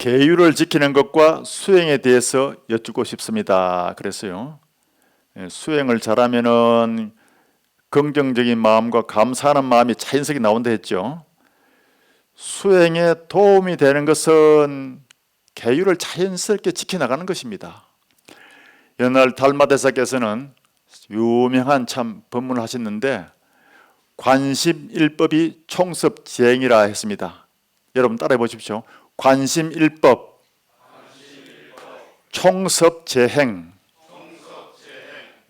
계율을 지키는 것과 수행에 대해서 여쭙고 싶습니다. 그래서요, 수행을 잘하면은 긍정적인 마음과 감사하는 마음이 자연스럽게 나온다 했죠. 수행에 도움이 되는 것은 계율을 자연스럽게 지켜나가는 것입니다. 옛날 달마대사께서는 유명한 참 법문을 하셨는데 관심일법이 총섭재행이라 했습니다. 여러분 따라해 보십시오. 관심일법 총섭재행.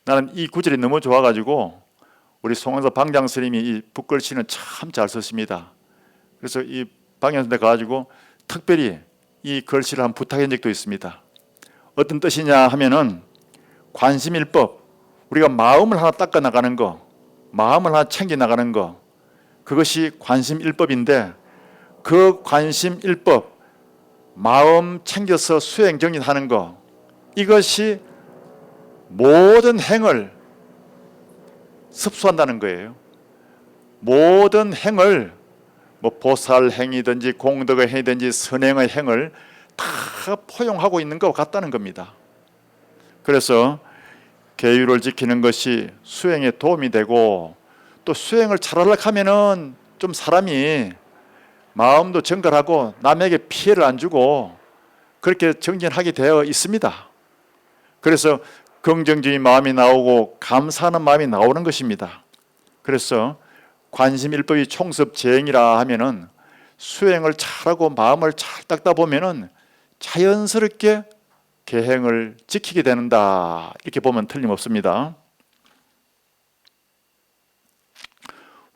나는 이 구절이 너무 좋아가지고 우리 송원사 방장 스님이 이 붓글씨는 참 잘 썼습니다. 그래서 이 방향선에 가가지고 특별히 이 글씨를 한번 부탁한 적도 있습니다. 어떤 뜻이냐 하면은 관심일법, 우리가 마음을 하나 닦아 나가는 거, 마음을 하나 챙겨 나가는 거, 그것이 관심일법인데 그 관심일법, 마음 챙겨서 수행 정진하는 거, 이것이 모든 행을 습수한다는 거예요. 모든 행을 뭐 보살 행이든지 공덕의 행이든지 선행의 행을 다 포용하고 있는 것 같다는 겁니다. 그래서 계율을 지키는 것이 수행에 도움이 되고, 또 수행을 잘하려고 하면은 좀 사람이 마음도 정갈하고 남에게 피해를 안 주고 그렇게 정진하게 되어 있습니다. 그래서 긍정적인 마음이 나오고 감사하는 마음이 나오는 것입니다. 그래서 관심일법이 총섭재행이라 하면은 수행을 잘하고 마음을 잘 닦다 보면은 자연스럽게 계행을 지키게 되는다, 이렇게 보면 틀림없습니다.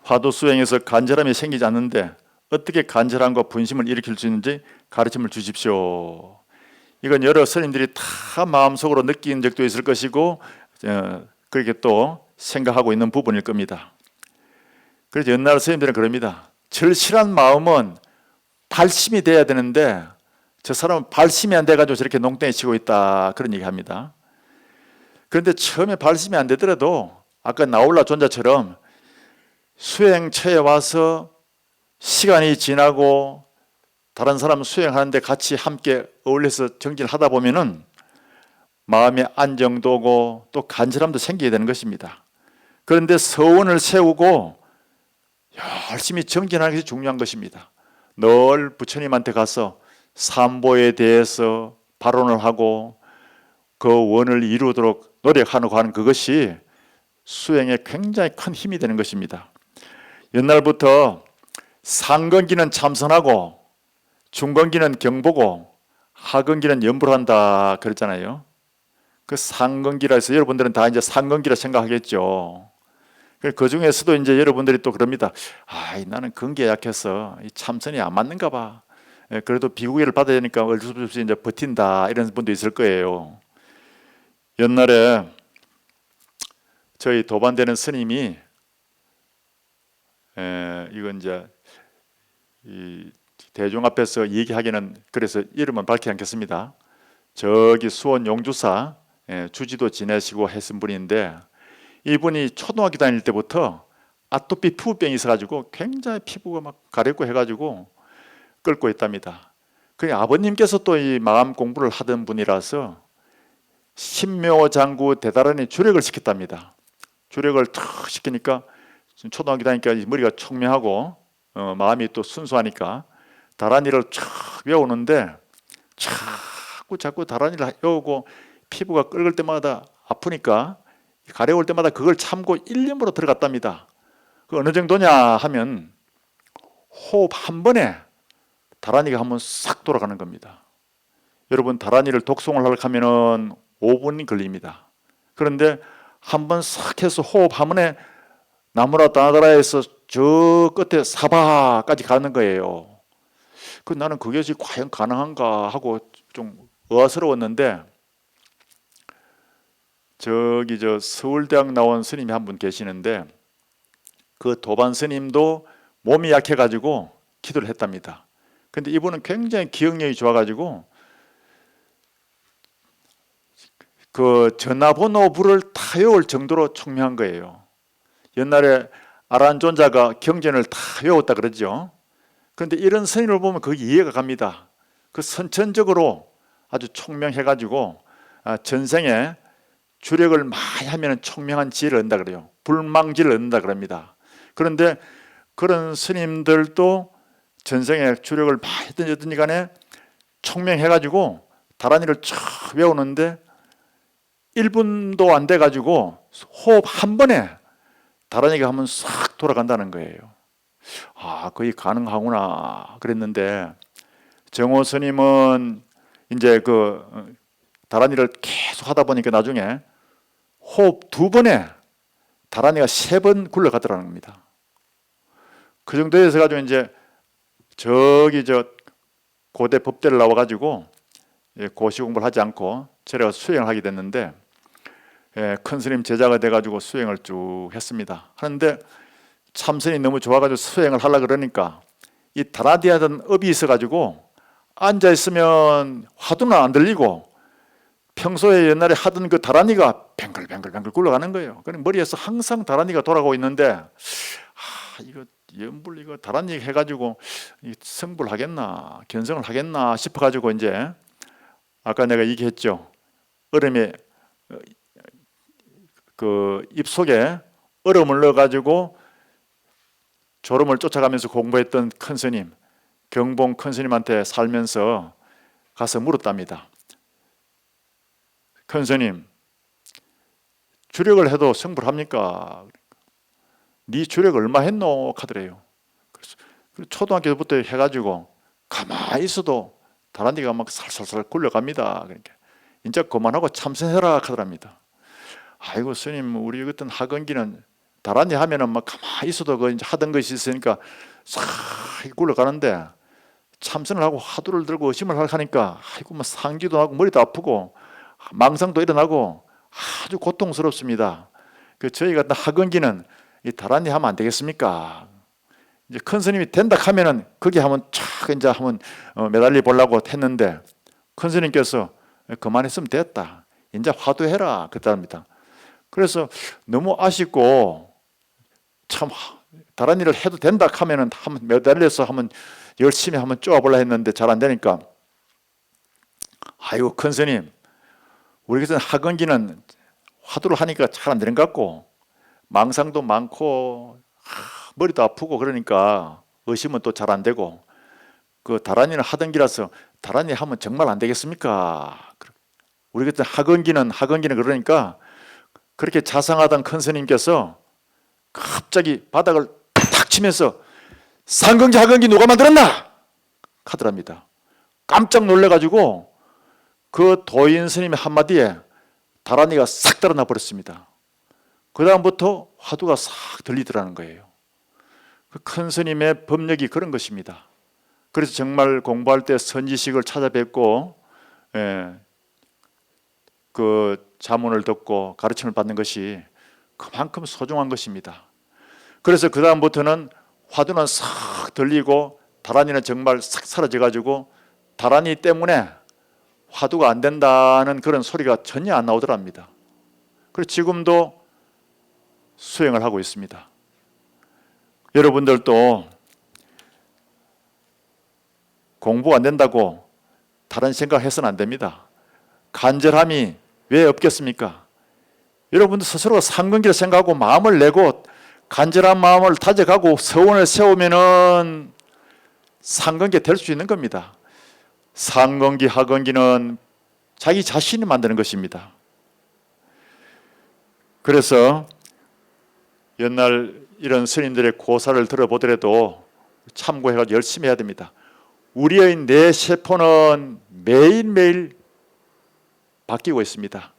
화두 수행에서 간절함이 생기지 않는데 어떻게 간절함과 분심을 일으킬 수 있는지 가르침을 주십시오. 이건 여러 스님들이 다 마음속으로 느낀 적도 있을 것이고 그렇게 또 생각하고 있는 부분일 겁니다. 그래서 옛날 스님들은 그럽니다. 절실한 마음은 발심이 돼야 되는데 저 사람은 발심이 안 돼가지고 저렇게 농땡이 치고 있다, 그런 얘기합니다. 그런데 처음에 발심이 안 되더라도 아까 나홀라 존자처럼 수행처에 와서 시간이 지나고 다른 사람 수행하는데 같이 함께 어울려서 정진을 하다 보면은 마음의 안정도 오고 또 간절함도 생기게 되는 것입니다. 그런데 서원을 세우고 열심히 정진하는 것이 중요한 것입니다. 늘 부처님한테 가서 삼보에 대해서 발언을 하고 그 원을 이루도록 노력하는 그것이 수행에 굉장히 큰 힘이 되는 것입니다. 옛날부터 상건기는 참선하고 중건기는 경보고 하건기는 염불을 한다 그랬잖아요. 그 상건기라 해서 여러분들은 다 이제 상건기라 생각하겠죠. 그 중에서도 이제 여러분들이 또 그럽니다. 나는 건기에 약해서 참선이 안 맞는가 봐. 그래도 비구기를 받아야 되니까 어쩔 수 없이 이제 버틴다, 이런 분도 있을 거예요. 옛날에 저희 도반되는 스님이 이건 이제 이 대중 앞에서 얘기하기는 그래서 이름은 밝히지 않겠습니다. 저기 수원 용주사 주지도 지내시고 했은 분인데, 이분이 초등학교 다닐 때부터 아토피 피부병이 있어가지고 굉장히 피부가 막 가렵고 해가지고 끓고 있답니다. 그 아버님께서 또 이 마음 공부를 하던 분이라서 신묘장구 대다란히 주력을 시켰답니다. 주력을 탁 시키니까 초등학교 다니니까 머리가 총명하고 마음이 또 순수하니까 다란이를 쫙 외우는데 자꾸 다란이를 외우고 피부가 끓을 때마다 아프니까 가려울 때마다 그걸 참고 1년으로 들어갔답니다. 그 어느 정도냐 하면 호흡 한 번에 다란이가 한번 싹 돌아가는 겁니다. 여러분, 다란이를 독송을 하려고 하면은 5분 걸립니다. 그런데 한번 싹 해서 호흡 한 번에 나무라 따나다라에서 저 끝에 사바까지 가는 거예요. 나는 그것이 과연 가능한가 하고 좀 의아스러웠는데, 저기 서울대학 나온 스님이 한 분 계시는데 그 도반 스님도 몸이 약해가지고 기도를 했답니다. 근데 이분은 굉장히 기억력이 좋아가지고 그 전화번호부를 다 외울 정도로 총명한 거예요. 옛날에 아란존자가 경전을 다 외웠다 그러죠. 그런데 이런 스님을 보면 그게 이해가 갑니다. 그 선천적으로 아주 총명해가지고 전생에 주력을 많이 하면 총명한 지혜를 얻는다 그래요. 불망지를 얻는다 그럽니다. 그런데 그런 스님들도 전생에 주력을 많이 했든지 간에 총명해가지고 다란이를 쫙 외우는데 1분도 안 돼가지고 호흡 한 번에 다란이가 한번 싹 돌아간다는 거예요. 거의 가능하구나 그랬는데, 정호 스님은 이제 그 다란이를 계속 하다 보니까 나중에 호흡 2번에 다란이가 3번 굴러가더라는 겁니다. 그 정도에서 가지고 이제 저기 고대 법대를 나와가지고 고시 공부를 하지 않고 제가 수행을 하게 됐는데, 큰 스님 제자가 돼가지고 수행을 쭉 했습니다. 하는데 참선이 너무 좋아가지고 수행을 하려고 그러니까 이 다란이 하던 업이 있어가지고 앉아 있으면 화두는 안 들리고 평소에 옛날에 하던 그 다란이가 뱅글뱅글 굴러가는 거예요. 그럼 머리에서 항상 다란이가 돌아가고 있는데, 이거 연불 이거 다란이 해가지고 성불 하겠나 견성을 하겠나 싶어가지고 이제 아까 내가 얘기했죠. 얼음에 그 입속에 얼음을 넣어가지고 졸음을 쫓아가면서 공부했던 큰 스님, 경봉 큰 스님한테 살면서 가서 물었답니다. 큰 스님, 주력을 해도 성불합니까? 네 주력 얼마 했노? 하더래요. 그래서 초등학교 때부터 해가지고 가만히 있어도 다란이가 막 살살살 굴려갑니다. 그러니까 이제 그만하고 참선해라 하더랍니다. 아이고 스님, 우리 어떤 학원기는 다란이 하면은 막 가만히 있어도 그 이제 하던 것이 있으니까 싹 굴러가는데 참선을 하고 화두를 들고 의심을 하니까 아이고 뭐 상기도 하고 머리도 아프고 망상도 일어나고 아주 고통스럽습니다. 그 저희 같은 학원기는 이 다란이 하면 안 되겠습니까? 이제 큰 스님이 된다 하면은 거기 한번 촥 이제 한번 매달려 보려고 했는데 큰 스님께서 그만했으면 됐다. 이제 화두해라 그랬답니다. 그래서 너무 아쉽고 참 다란이를 해도 된다 하면은 한번 매달려서 한번 열심히 한번 쪼아보려 했는데 잘 안 되니까 아이고 큰 스님, 우리 같은 학원기는 화두를 하니까 잘 안 되는 것 같고 망상도 많고 머리도 아프고 그러니까 의심은 또 잘 안 되고 그 다란이는 하던 기라서 다란이 하면 정말 안 되겠습니까? 우리 같은 학원기는 그러니까 그렇게 자상하던 큰 스님께서 갑자기 바닥을 탁 치면서 상근기 학원기 누가 만들었나? 하더랍니다. 깜짝 놀래가지고 그 도인 스님의 한마디에 다란이가 싹 달아나 버렸습니다. 그 다음부터 화두가 싹 들리더라는 거예요. 그 큰 스님의 법력이 그런 것입니다. 그래서 정말 공부할 때 선지식을 찾아뵙고 그 자문을 듣고 가르침을 받는 것이 그만큼 소중한 것입니다. 그래서 그 다음부터는 화두는 싹 들리고 다란이는 정말 싹 사라져가지고 다란이 때문에 화두가 안 된다는 그런 소리가 전혀 안 나오더랍니다. 그래서 지금도 수행을 하고 있습니다. 여러분들도 공부가 안 된다고 다른 생각해서는 안 됩니다. 간절함이 왜 없겠습니까? 여러분들 스스로 상근기를 생각하고 마음을 내고 간절한 마음을 다져가고 서원을 세우면은 상근기 될 수 있는 겁니다. 상근기, 하근기는 자기 자신이 만드는 것입니다. 그래서 옛날 이런 스님들의 고사를 들어보더라도 참고해서 열심히 해야 됩니다. 우리의 뇌 세포는 매일매일 바뀌고 있습니다.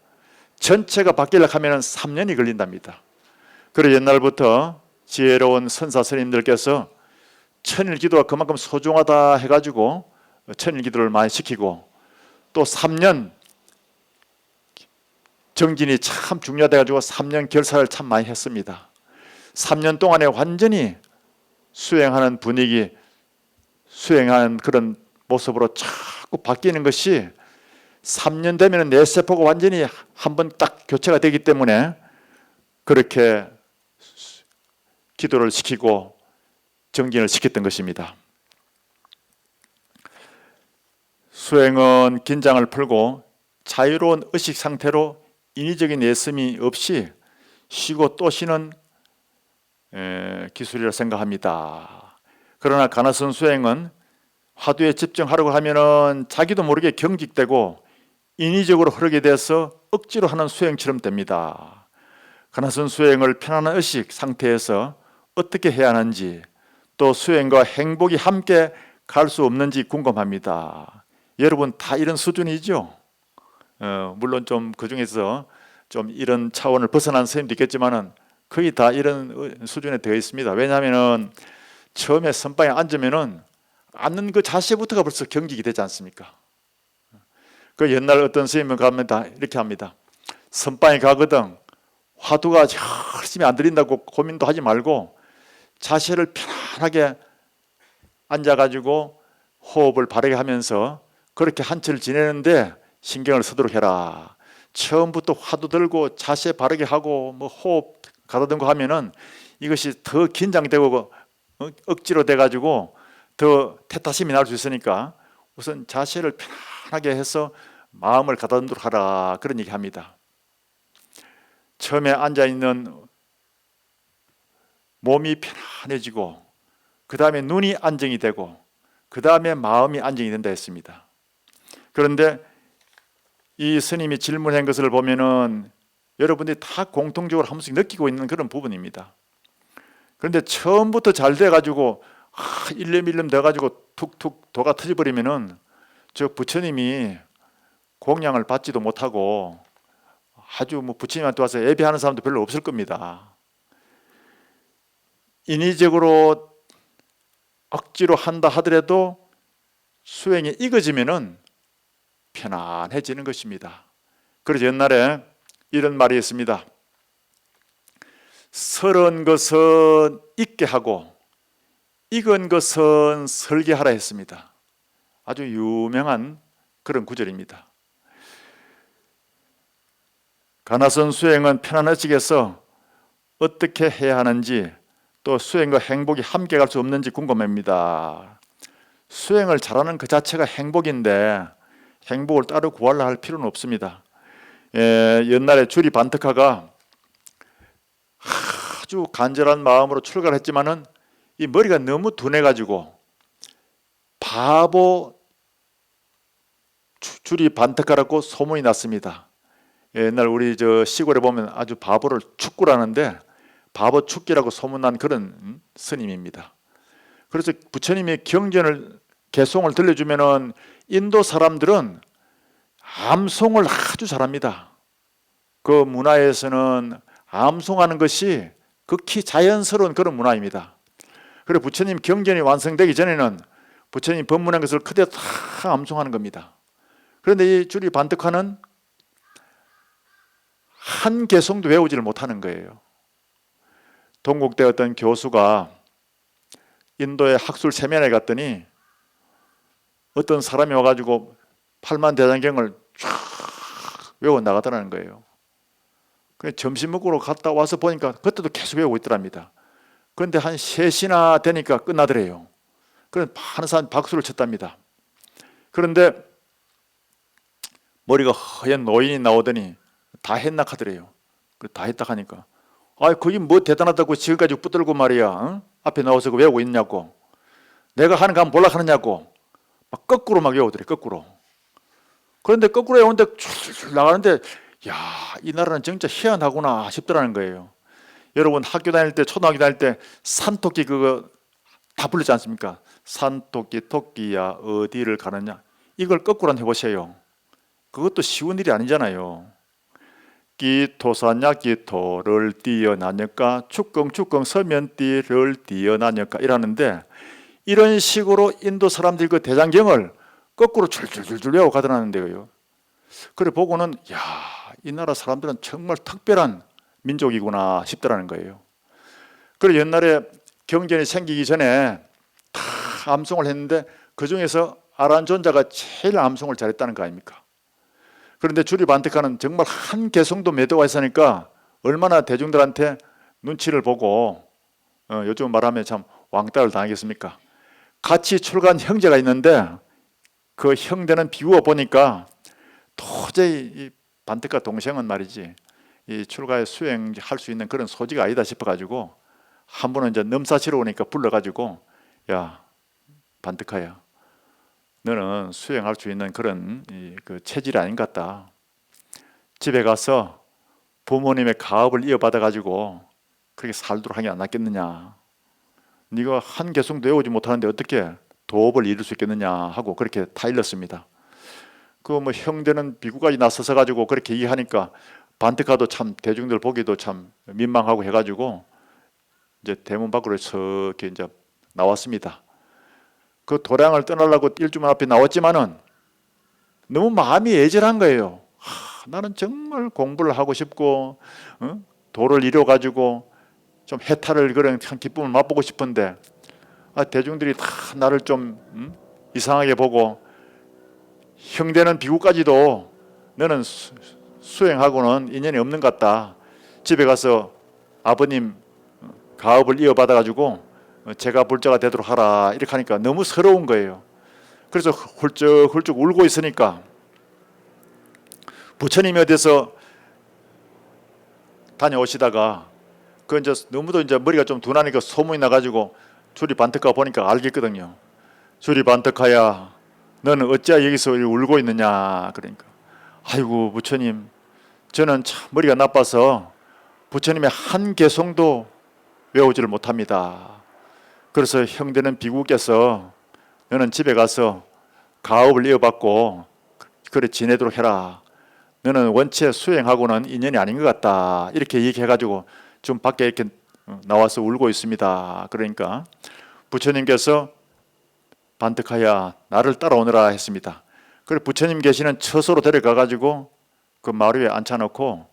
전체가 바뀌려고 하면 3년이 걸린답니다. 그래서 옛날부터 지혜로운 선사 스님들께서 천일기도가 그만큼 소중하다 해가지고 천일기도를 많이 시키고 또 3년 정진이 참 중요하다 해가지고 3년 결사를 참 많이 했습니다. 3년 동안에 완전히 수행하는 분위기, 수행하는 그런 모습으로 자꾸 바뀌는 것이 3년 되면 내 세포가 완전히 한번 딱 교체가 되기 때문에 그렇게 기도를 시키고 정진을 시켰던 것입니다. 수행은 긴장을 풀고 자유로운 의식 상태로 인위적인 예습이 없이 쉬고 또 쉬는 기술이라 생각합니다. 그러나 가나선 수행은 화두에 집중하려고 하면은 자기도 모르게 경직되고 인위적으로 흐르게 돼서 억지로 하는 수행처럼 됩니다. 가나선 수행을 편안한 의식 상태에서 어떻게 해야 하는지, 또 수행과 행복이 함께 갈 수 없는지 궁금합니다. 여러분 다 이런 수준이죠? 물론 좀 그 중에서 좀 이런 차원을 벗어난 선생님도 있겠지만은 거의 다 이런 수준에 되어 있습니다. 왜냐하면은 처음에 선방에 앉으면은 앉는 그 자세부터가 벌써 경직이 되지 않습니까? 그 옛날 어떤 선생님은 가면 다 이렇게 합니다. 선방에 가거든 화두가 열심히 안 들린다고 고민도 하지 말고 자세를 편안하게 앉아가지고 호흡을 바르게 하면서 그렇게 한철 지내는데 신경을 쓰도록 해라. 처음부터 화두 들고 자세 바르게 하고 뭐 호흡 가다듬고 하면은 이것이 더 긴장되고 억지로 돼가지고 더 태타심이 날 수 있으니까 우선 자세를 편안하게 해서 마음을 가다듬도록 하라, 그런 얘기합니다. 처음에 앉아있는 몸이 편안해지고 그 다음에 눈이 안정이 되고 그 다음에 마음이 안정이 된다 했습니다. 그런데 이 스님이 질문한 것을 보면은 여러분들이 다 공통적으로 한 번씩 느끼고 있는 그런 부분입니다. 그런데 처음부터 잘 돼가지고 일념일념 돼가지고 툭툭 도가 터져버리면은 저 부처님이 공양을 받지도 못하고 아주 뭐 부처님한테 와서 예배하는 사람도 별로 없을 겁니다. 인위적으로 억지로 한다 하더라도 수행이 익어지면은 편안해지는 것입니다. 그래서 옛날에 이런 말이 있습니다. 설은 것은 익게 하고 익은 것은 설계하라 했습니다. 아주 유명한 그런 구절입니다. 가나선 수행은 편안한 의식에서 어떻게 해야 하는지, 또 수행과 행복이 함께 갈 수 없는지 궁금합니다. 수행을 잘하는 그 자체가 행복인데 행복을 따로 구하려 할 필요는 없습니다. 옛날에 주리 반특하가 아주 간절한 마음으로 출가를 했지만은 이 머리가 너무 둔해가지고 바보 주리 반특하라고 소문이 났습니다. 옛날 우리 저 시골에 보면 아주 바보를 축구라는데 바보 축기라고 소문난 그런 스님입니다. 그래서 부처님이 경전을 개송을 들려주면은 인도 사람들은 암송을 아주 잘합니다. 그 문화에서는 암송하는 것이 극히 자연스러운 그런 문화입니다. 그리고 부처님 경전이 완성되기 전에는 부처님 법문한 것을 그대로 다 암송하는 겁니다. 그런데 이 주리 반특하는 한 개송도 외우지를 못하는 거예요. 동국대 어떤 교수가 인도의 학술 세면에 갔더니 어떤 사람이 와가지고 팔만대장경을 쫙 외워 나가더라는 거예요. 그냥 점심 먹으러 갔다 와서 보니까 그때도 계속 외우고 있더랍니다. 그런데 한 3시나 되니까 끝나더래요. 그래서 많은 사람이 박수를 쳤답니다. 그런데 머리가 허연 노인이 나오더니 다 했나 하더래요. 다 했다 하니까 그게 뭐 대단하다고 지금까지 붙들고 말이야, 앞에 나와서 외우고 있냐고, 내가 하는 거 한번 볼라 하느냐고 막 거꾸로 막 외우더래. 거꾸로. 그런데 거꾸로 외우는데 출 나가는데 이 나라는 진짜 희한하구나 싶더라는 거예요. 여러분 학교 다닐 때, 초등학교 다닐 때 산토끼 그거 다 부르지 않습니까? 산토끼 토끼야 어디를 가느냐, 이걸 거꾸로 한번 해보세요. 그것도 쉬운 일이 아니잖아요. 끼토사냐 끼토를 띄어나니까 축껑축껑 서면 띠를 띄어나니까 이라는데, 이런 식으로 인도 사람들이 그 대장경을 거꾸로 줄줄줄줄 외워 가더라는데요. 그래 보고는 이 나라 사람들은 정말 특별한 민족이구나 싶더라는 거예요. 그리고 옛날에 경전이 생기기 전에 다 암송을 했는데 그 중에서 아란존자가 제일 암송을 잘했다는 거 아닙니까? 그런데 주리 반특하는 정말 한 개송도 매도가 있으니까 얼마나 대중들한테 눈치를 보고 요즘 말하면 참 왕따를 당하겠습니까? 같이 출가한 형제가 있는데 그 형되는 비구가 보니까 도저히 이 반특하 동생은 말이지 이 출가에 수행할 수 있는 그런 소지가 아니다 싶어가지고 한 번은 이제 넘사치러 오니까 불러가지고 야 반특하야 너는 수행할 수 있는 그런 그 체질이 아닌 것 같다. 집에 가서 부모님의 가업을 이어받아 가지고 그렇게 살도록 하는 게 안 낫겠느냐. 네가 한 개성도 외우지 못하는데 어떻게 도업을 이룰 수 있겠느냐 하고 그렇게 타일렀습니다. 그 뭐 형되는 비구까지 나서서 가지고 그렇게 얘기하니까 반특하도 참 대중들 보기도 참 민망하고 해가지고 이제 대문 밖으로 이렇게 이제 나왔습니다. 그 도량을 떠나려고 일주만 앞에 나왔지만은 너무 마음이 애절한 거예요. 나는 정말 공부를 하고 싶고 도를 이뤄 가지고 좀 해탈을 그런 참 기쁨을 맛보고 싶은데 대중들이 다 나를 좀 이상하게 보고 형되는 비구까지도 너는 수행하고는 인연이 없는 것 같다. 집에 가서 아버님 가업을 이어받아 가지고 제가 불자가 되도록 하라 이렇게 하니까 너무 서러운 거예요. 그래서 훌쩍훌쩍 울고 있으니까 부처님이 어디서 다녀오시다가 그 이제 너무도 이제 머리가 좀 둔하니까 소문이 나가지고 주리 반특하 보니까 알겠거든요. 주리 반특하야 너는 어찌하여 여기서 울고 있느냐. 그러니까 아이고 부처님 저는 참 머리가 나빠서 부처님의 한 개송도 외우지를 못합니다. 그래서 형되는 비구께서 너는 집에 가서 가업을 이어받고 그래 지내도록 해라. 너는 원체 수행하고는 인연이 아닌 것 같다. 이렇게 얘기해가지고 좀 밖에 이렇게 나와서 울고 있습니다. 그러니까 부처님께서 반특하야 나를 따라오너라 했습니다. 그래 부처님 계시는 처소로 데려가가지고 그 마루 위에 앉혀놓고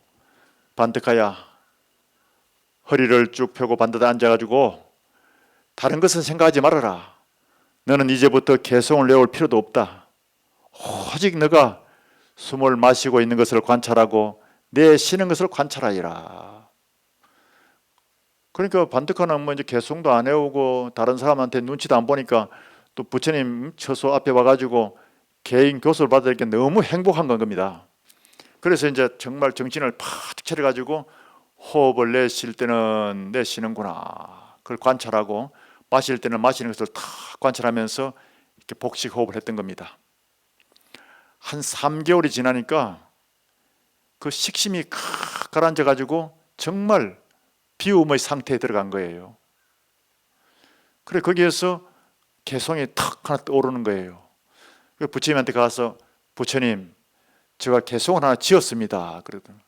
반특하야 허리를 쭉 펴고 반듯 앉아가지고 다른 것은 생각하지 말아라. 너는 이제부터 개성을 외울 필요도 없다. 오직 너가 숨을 마시고 있는 것을 관찰하고 내 쉬는 것을 관찰하리라. 그러니까 반득하는 뭐 이제 개성도 안 외우고 다른 사람한테 눈치도 안 보니까 또 부처님 처소 앞에 와가지고 개인 교수를 받으니까 너무 행복한 건 겁니다. 그래서 이제 정말 정신을 팍 차려가지고 호흡을 내쉴 때는 내쉬는구나. 그걸 관찰하고 마실 때는 마시는 것을 탁 관찰하면서 이렇게 복식 호흡을 했던 겁니다. 한 3개월이 지나니까 그 식심이 가라앉아 가지고 정말 비움의 상태에 들어간 거예요. 그래 거기에서 개성이 탁 하나 떠오르는 거예요. 부처님한테 가서 부처님 제가 개성을 하나 지었습니다. 그러더니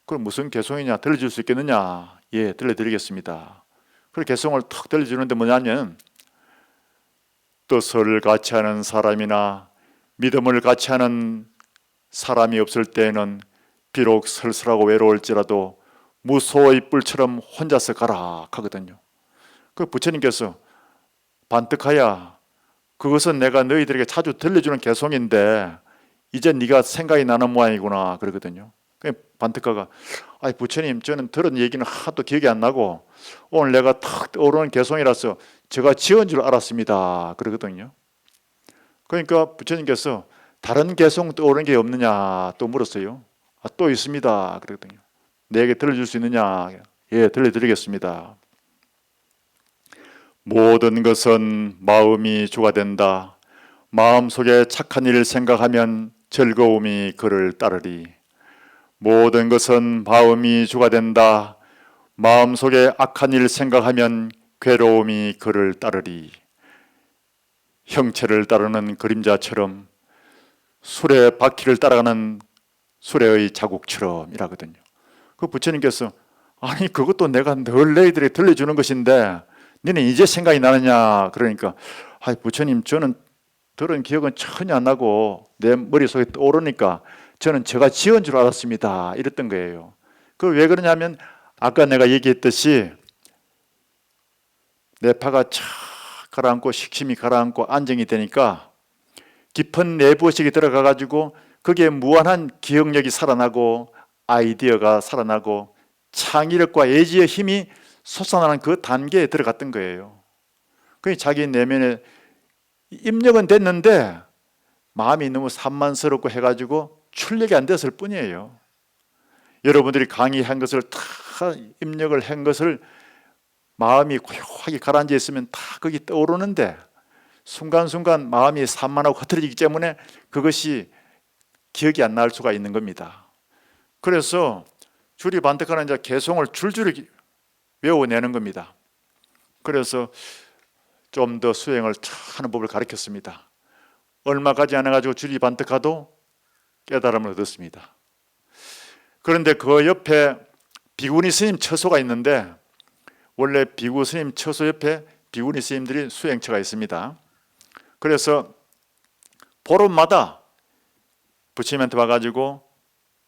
그럼 무슨 개성이냐 들려줄 수 있겠느냐. 예 들려드리겠습니다. 그래 개성을 탁 들려주는데 뭐냐면 뜻을 같이 하는 사람이나 믿음을 같이 하는 사람이 없을 때에는 비록 쓸쓸하고 외로울지라도 무소의 뿔처럼 혼자서 가라 하거든요. 그 부처님께서 반특하야 그것은 내가 너희들에게 자주 들려주는 개성인데 이제 네가 생각이 나는 모양이구나 그러거든요. 반특하가 아이 부처님 저는 들은 얘기는 하나도 기억이 안 나고 오늘 내가 탁 떠오르는 개성이라서 제가 지은 줄 알았습니다 그러거든요. 그러니까 부처님께서 다른 개성 떠오르는 게 없느냐 또 물었어요. 또 있습니다 그러거든요. 내게 들려줄 수 있느냐. 예 들려드리겠습니다. 모든 것은 마음이 주가 된다. 마음속에 착한 일을 생각하면 즐거움이 그를 따르리. 모든 것은 마음이 주가 된다. 마음속에 악한 일을 생각하면 괴로움이 그를 따르리. 형체를 따르는 그림자처럼 수레 바퀴를 따라가는 수레의 자국처럼 이라거든요. 그 부처님께서 아니 그것도 내가 늘 너희들에게 들려주는 것인데 너는 이제 생각이 나느냐 그러니까 아이 부처님 저는 들은 기억은 전혀 안 나고 내 머릿속에 떠오르니까 저는 제가 지은 줄 알았습니다 이랬던 거예요. 그 왜 그러냐면 아까 내가 얘기했듯이 뇌파가 착 가라앉고 식심이 가라앉고 안정이 되니까 깊은 내부의식이 들어가 가지고 거기에 무한한 기억력이 살아나고 아이디어가 살아나고 창의력과 예지의 힘이 솟아나는 그 단계에 들어갔던 거예요. 그게 자기 내면에 입력은 됐는데 마음이 너무 산만스럽고 해가지고 출력이 안 됐을 뿐이에요. 여러분들이 강의한 것을 다 입력을 한 것을 마음이 고요하게 가라앉아 있으면 다 거기 떠오르는데 순간순간 마음이 산만하고 흐트러지기 때문에 그것이 기억이 안 날 수가 있는 겁니다. 그래서 주리 반득하는 이제 개송을 줄줄이 외워내는 겁니다. 그래서 좀 더 수행을 하는 법을 가르쳤습니다. 얼마 가지 않아가지고 주리 반득하도 깨달음을 얻었습니다. 그런데 그 옆에 비구니 스님 처소가 있는데 원래 비구 스님 처소 옆에 비구니 스님들이 수행처가 있습니다. 그래서 보름마다 부처님한테 와가지고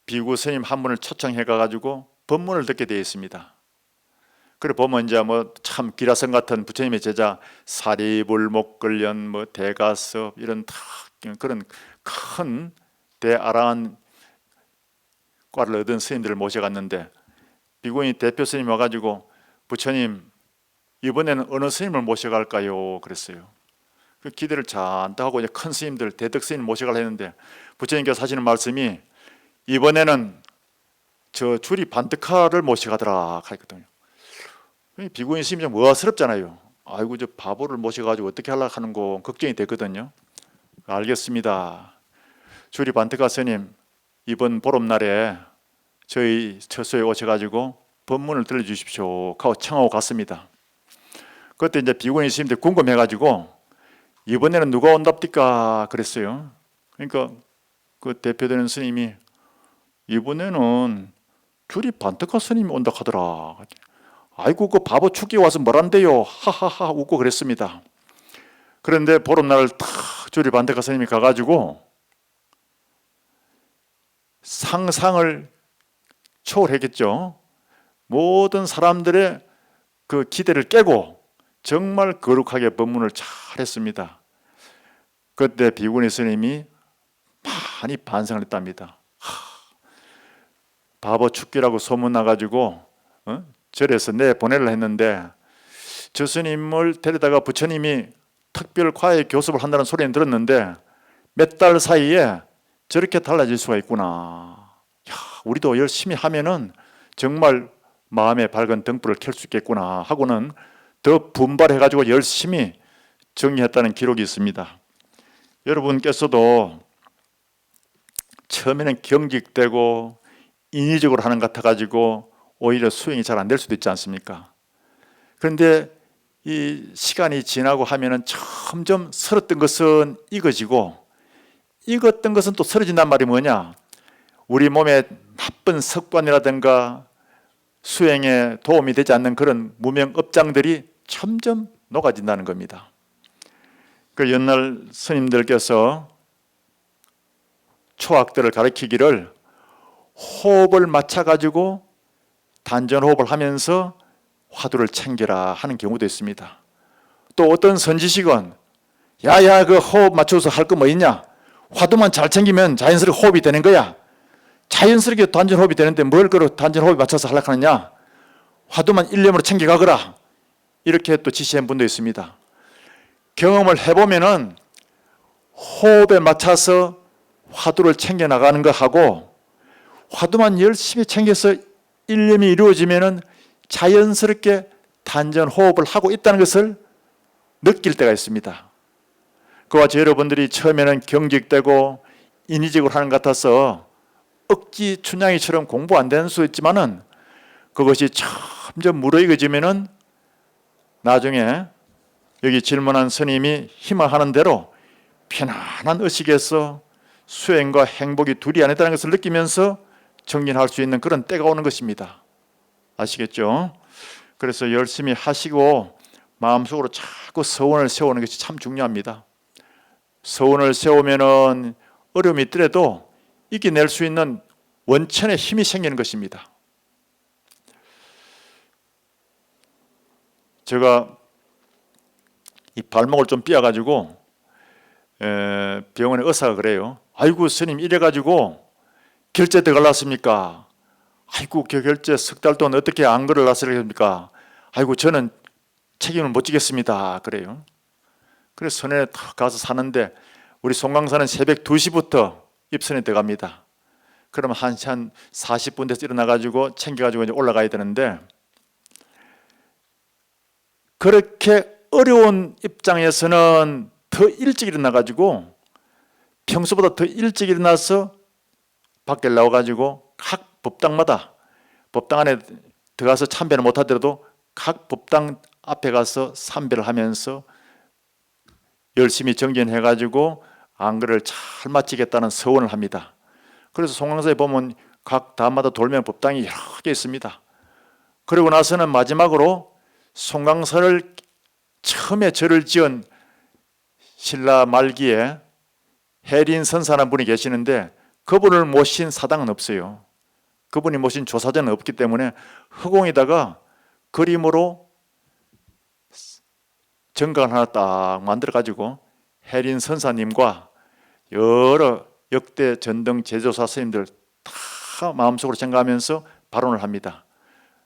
비구 스님 한 분을 초청해 가가지고 법문을 듣게 되어 있습니다. 그래 보면 이제 뭐 참 기라성 같은 부처님의 제자 사리불, 목걸련, 뭐 대가섭 이런 그런 큰 대아라한 과를 얻은 스님들을 모셔갔는데 비구니 대표 스님이 와가지고 부처님 이번에는 어느 스님을 모셔갈까요? 그랬어요. 그 기대를 잔뜩 하고 이제 큰 스님들 대덕 스님 모셔가려 했는데 부처님께서 하시는 말씀이 이번에는 저 주리 반득하를 모셔가더라 하거든요. 비구니 스님이 좀 의아스럽잖아요. 아이고 저 바보를 모셔가지고 어떻게 하려고 하는 거 걱정이 되거든요. 알겠습니다. 주리 반득하 스님 이번 보름날에 저희 처소에 오셔가지고 법문을 들려주십시오 하고 청하고 갔습니다. 그때 이제 비구니 스님들 궁금해가지고 이번에는 누가 온답니까? 그랬어요. 그러니까 그 대표되는 스님이 이번에는 주리 반득하 스님이 온다 하더라. 아이고 그 바보 축기 와서 뭐란대요 하하하 웃고 그랬습니다. 그런데 보름날 탁 주리 반득하 스님이 가가지고 상상을 초월했겠죠. 모든 사람들의 그 기대를 깨고 정말 거룩하게 법문을 잘했습니다. 그때 비구니 스님이 많이 반성을 했답니다. 바보 축기라고 소문나가지고 절에서 내보내려 했는데 저 스님을 데려다가 부처님이 특별 과외 교습을 한다는 소리는 들었는데 몇 달 사이에 저렇게 달라질 수가 있구나. 야, 우리도 열심히 하면은 정말 마음의 밝은 등불을 켤 수 있겠구나 하고는 더 분발해가지고 열심히 정리했다는 기록이 있습니다. 여러분께서도 처음에는 경직되고 인위적으로 하는 것 같아가지고 오히려 수행이 잘 안 될 수도 있지 않습니까? 그런데 이 시간이 지나고 하면은 점점 설었던 것은 익어지고 익었던 것은 또 설어진단 말이 뭐냐? 우리 몸에 나쁜 습관이라든가 수행에 도움이 되지 않는 그런 무명 업장들이 점점 녹아진다는 겁니다. 그 옛날 스님들께서 초학들을 가르치기를 호흡을 맞춰가지고 단전호흡을 하면서 화두를 챙겨라 하는 경우도 있습니다. 또 어떤 선지식은 야야 그 호흡 맞춰서 할 거 뭐 있냐? 화두만 잘 챙기면 자연스럽게 호흡이 되는 거야. 자연스럽게 단전호흡이 되는데 뭘 그렇게 단전호흡에 맞춰서 하려고 하느냐? 화두만 일념으로 챙겨가거라. 이렇게 또 지시한 분도 있습니다. 경험을 해보면은 호흡에 맞춰서 화두를 챙겨나가는 것하고 화두만 열심히 챙겨서 일념이 이루어지면은 자연스럽게 단전호흡을 하고 있다는 것을 느낄 때가 있습니다. 그와 여러분들이 처음에는 경직되고 인위적으로 하는 것 같아서 억지 춘향이처럼 공부 안 되는 수 있지만은 그것이 점점 무르익어지면은 나중에 여기 질문한 스님이 희망하는 대로 편안한 의식에서 수행과 행복이 둘이 아니다는 것을 느끼면서 정진할 수 있는 그런 때가 오는 것입니다. 아시겠죠? 그래서 열심히 하시고 마음속으로 자꾸 서원을 세우는 것이 참 중요합니다. 서원을 세우면은 어려움이 있더라도 이겨낼 수 있는 원천의 힘이 생기는 것입니다. 제가 이 발목을 좀 삐어가지고 병원에 의사가 그래요. 아이고 스님 이래가지고 결제 들어갈랐습니까? 아이고 결제 석 달 동안 어떻게 안 걸어놨습니까? 아이고 저는 책임을 못 지겠습니다. 그래요. 그래서 선에 가서 사는데 우리 송강사는 새벽 2시부터 입선에 들어갑니다. 그러면 한 40분 돼서 일어나가지고 챙겨가지고 이제 올라가야 되는데, 그렇게 어려운 입장에서는 더 일찍 일어나가지고 평소보다 더 일찍 일어나서 밖에 나와가지고 각 법당마다, 법당 안에 들어가서 참배를 못하더라도 각 법당 앞에 가서 참배를 하면서 열심히 정진해가지고 안거를 잘 마치겠다는 서원을 합니다. 그래서 송강사에 보면 각 담마다 돌면 법당이 여러 개 있습니다. 그리고 나서는 마지막으로 송강사를 처음에 절을 지은 신라 말기에 해린 선사라는 분이 계시는데, 그분을 모신 사당은 없어요. 그분이 모신 조사전은 없기 때문에 허공에다가 그림으로 정각을 하나 딱 만들어 가지고 해린 선사님과 여러 역대 전등 제조사 스님들 다 마음속으로 생각하면서 발언을 합니다.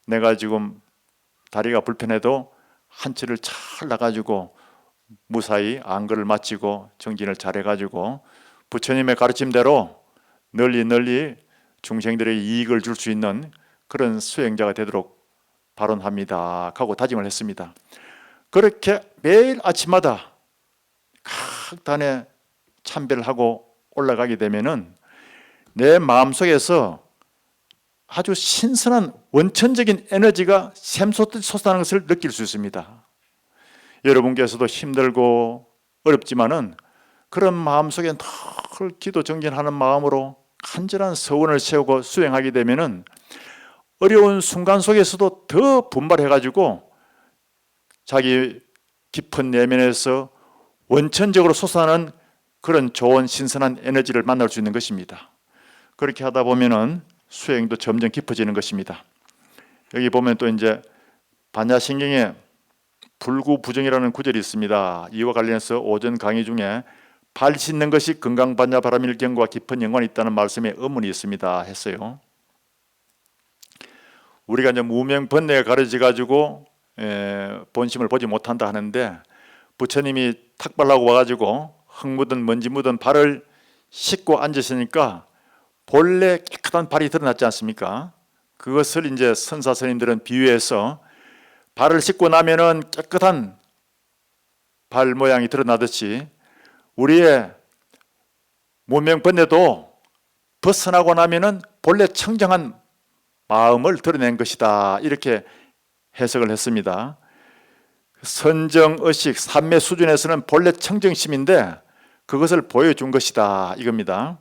내가 지금 다리가 불편해도 한치를 잘 나가지고 무사히 안거를 마치고 정진을 잘해가지고 부처님의 가르침대로 널리 중생들에게 이익을 줄 수 있는 그런 수행자가 되도록 발언합니다 하고 다짐을 했습니다. 그렇게 매일 아침마다 각 단에 참배를 하고 올라가게 되면은 내 마음속에서 아주 신선한 원천적인 에너지가 샘솟듯이 솟아나는 것을 느낄 수 있습니다. 여러분께서도 힘들고 어렵지만은 그런 마음속에 늘 기도 정진하는 마음으로 간절한 서원을 세우고 수행하게 되면은 어려운 순간 속에서도 더 분발해가지고 자기 깊은 내면에서 원천적으로 솟아나는 그런 좋은 신선한 에너지를 만날 수 있는 것입니다. 그렇게 하다 보면은 수행도 점점 깊어지는 것입니다. 여기 보면 또 이제 반야신경에 불구부정이라는 구절이 있습니다. 이와 관련해서 오전 강의 중에 발 씻는 것이 건강반야바라밀경과 깊은 연관이 있다는 말씀에 의문이 있습니다 했어요. 우리가 이제 무명번뇌가 가려져 가지고 본심을 보지 못한다 하는데, 부처님이 탁발하고 와가지고 흙 묻은 먼지 묻은 발을 씻고 앉으시니까 본래 깨끗한 발이 드러났지 않습니까? 그것을 이제 선사 스님들은 비유해서 발을 씻고 나면은 깨끗한 발 모양이 드러나듯이 우리의 무명번뇌도 벗어나고 나면은 본래 청정한 마음을 드러낸 것이다, 이렇게 해석을 했습니다. 선정의식 삼매 수준에서는 본래 청정심인데 그것을 보여준 것이다, 이겁니다.